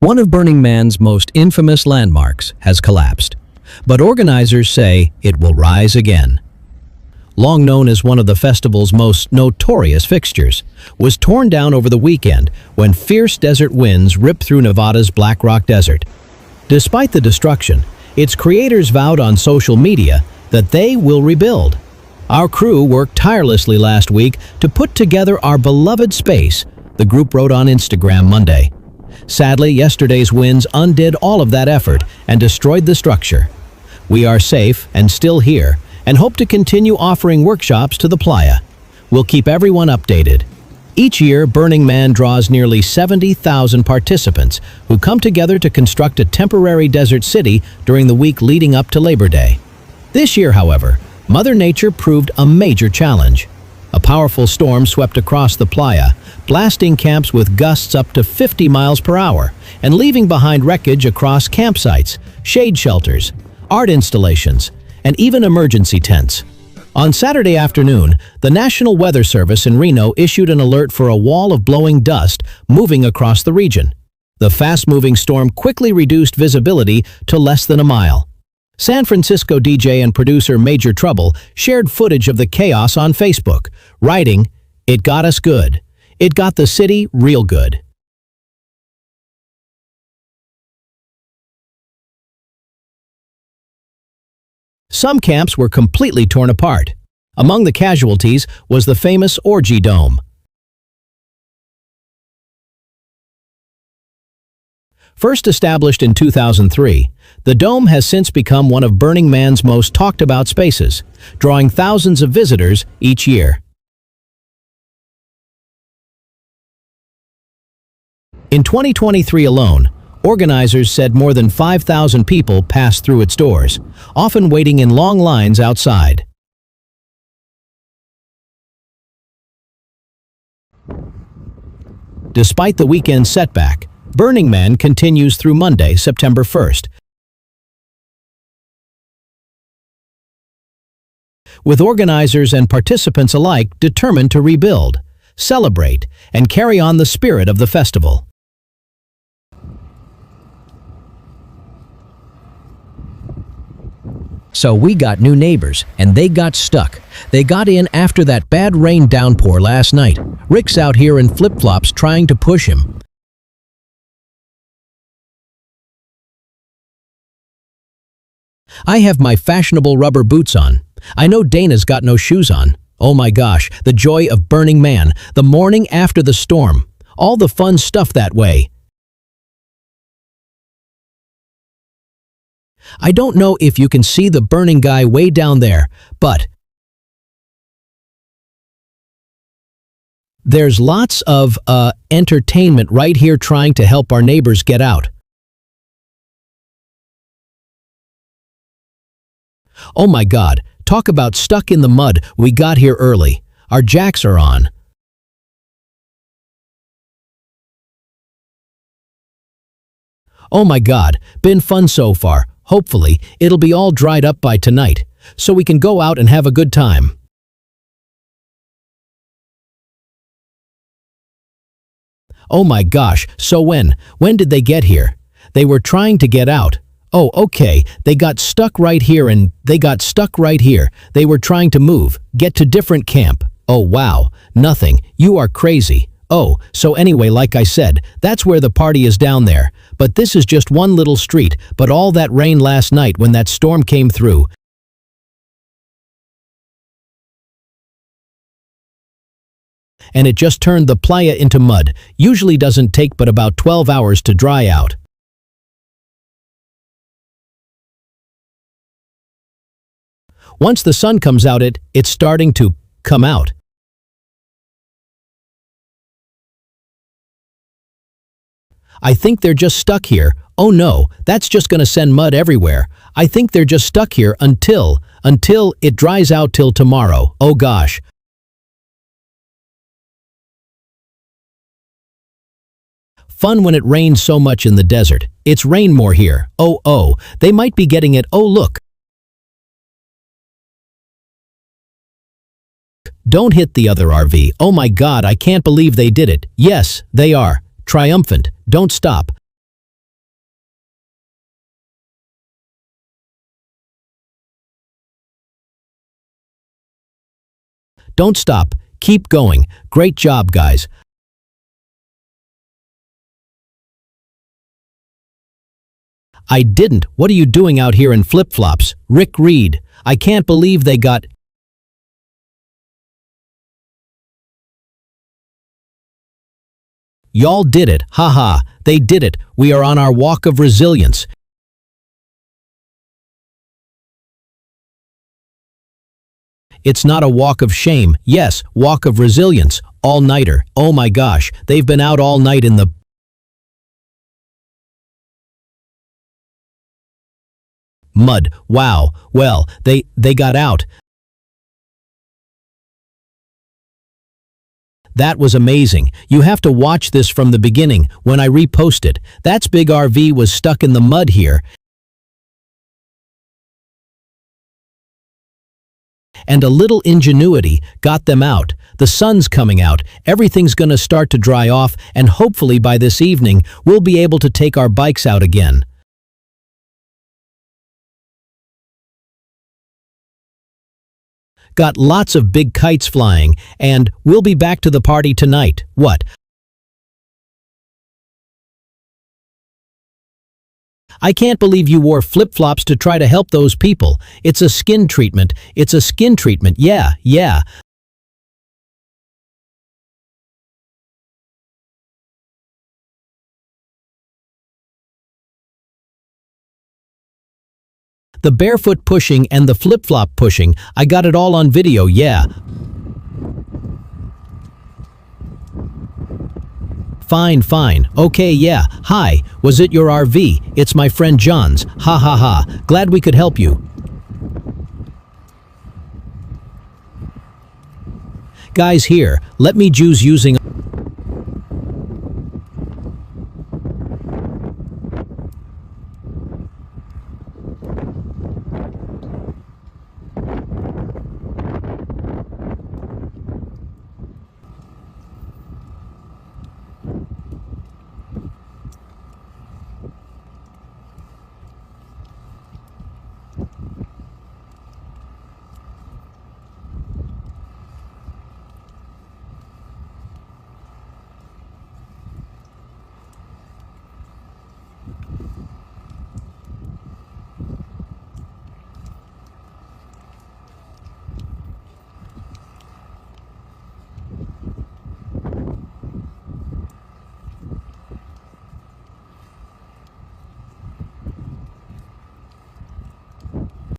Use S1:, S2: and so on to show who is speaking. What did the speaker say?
S1: One of Burning Man's most infamous landmarks has collapsed, but organizers say it will rise again. Long known as one of the festival's most notorious fixtures, was torn down over the weekend when fierce desert winds ripped through Nevada's Black Rock Desert. Despite the destruction, its creators vowed on social media that they will rebuild. "Our crew worked tirelessly last week to put together our beloved space," the group wrote on Instagram Monday. Sadly, yesterday's winds undid all of that effort and destroyed the structure. "We are safe and still here, and hope to continue offering workshops to the Playa. We'll keep everyone updated." Each year, Burning Man draws nearly 70,000 participants who come together to construct a temporary desert city during the week leading up to Labor Day. This year, however, Mother Nature proved a major challenge. A powerful storm swept across the Playa, blasting camps with gusts up to 50 miles per hour and leaving behind wreckage across campsites, shade shelters, art installations, and even emergency tents. On Saturday afternoon, the National Weather Service in Reno issued an alert for a wall of blowing dust moving across the region. The fast-moving storm quickly reduced visibility to less than a mile. San Francisco DJ and producer Major Trouble shared footage of the chaos on Facebook, writing, "It got us good. It got the city real good." Some camps were completely torn apart. Among the casualties was the famous Orgy Dome. First established in 2003, the Dome has since become one of Burning Man's most talked about spaces, drawing thousands of visitors each year. In 2023 alone, organizers said more than 5,000 people passed through its doors, often waiting in long lines outside. Despite the weekend setback, Burning Man continues through Monday, September 1st, with organizers and participants alike determined to rebuild, celebrate, and carry on the spirit of the festival. So we got new neighbors, and they got stuck. They got in after that bad rain downpour last night. Rick's out here in flip-flops trying to push him. I have my fashionable rubber boots on. I know Dana's got no shoes on. Oh my gosh, the joy of Burning Man, the morning after the storm. All the fun stuff that way. I don't know if you can see the burning guy way down there, but there's lots of entertainment right here trying to help our neighbors get out. Oh my God, talk about stuck in the mud. We got here early. Our jacks are on. Oh my God, been fun so far. Hopefully, it'll be all dried up by tonight, so we can go out and have a good time. Oh my gosh, so when did they get here? They were trying to get out. Oh, okay, they got stuck right here and they got stuck right here. They were trying to move, get to different camp. Oh wow, nothing, you are crazy. Oh, so anyway, like I said, that's where the party is down there. But this is just one little street, but all that rain last night when that storm came through. And it just turned the Playa into mud. Usually doesn't take but about 12 hours to dry out. Once the sun comes out, it's starting to come out. I think they're just stuck here. Oh no, that's just gonna send mud everywhere. I think they're just stuck here until it dries out till tomorrow. Oh gosh. Fun when it rains so much in the desert. It's rain more here. Oh, they might be getting it. Oh look. Don't hit the other RV. Oh my God, I can't believe they did it. Yes, they are. Triumphant. Don't stop. Don't stop. Keep going. Great job, guys. I didn't. What are you doing out here in flip-flops? Rick Reed. I can't believe they got... Y'all did it. Haha. They did it. We are on our walk of resilience. It's not a walk of shame. Yes, walk of resilience. All-nighter. Oh my gosh. They've been out all night in the... mud. Wow. Well, they got out. That was amazing. You have to watch this from the beginning when I repost it. That's big RV was stuck in the mud here. And a little ingenuity got them out. The sun's coming out. Everything's gonna start to dry off, and hopefully by this evening, we'll be able to take our bikes out again. Got lots of big kites flying, and we'll be back to the party tonight. What? I can't believe you wore flip-flops to try to help those people. It's a skin treatment. It's a skin treatment. Yeah. The barefoot pushing and the flip-flop pushing, I got it all on video, yeah. Fine. Okay, yeah. Hi, was it your RV? It's my friend John's. Ha ha ha. Glad we could help you. Guys, here, let me choose using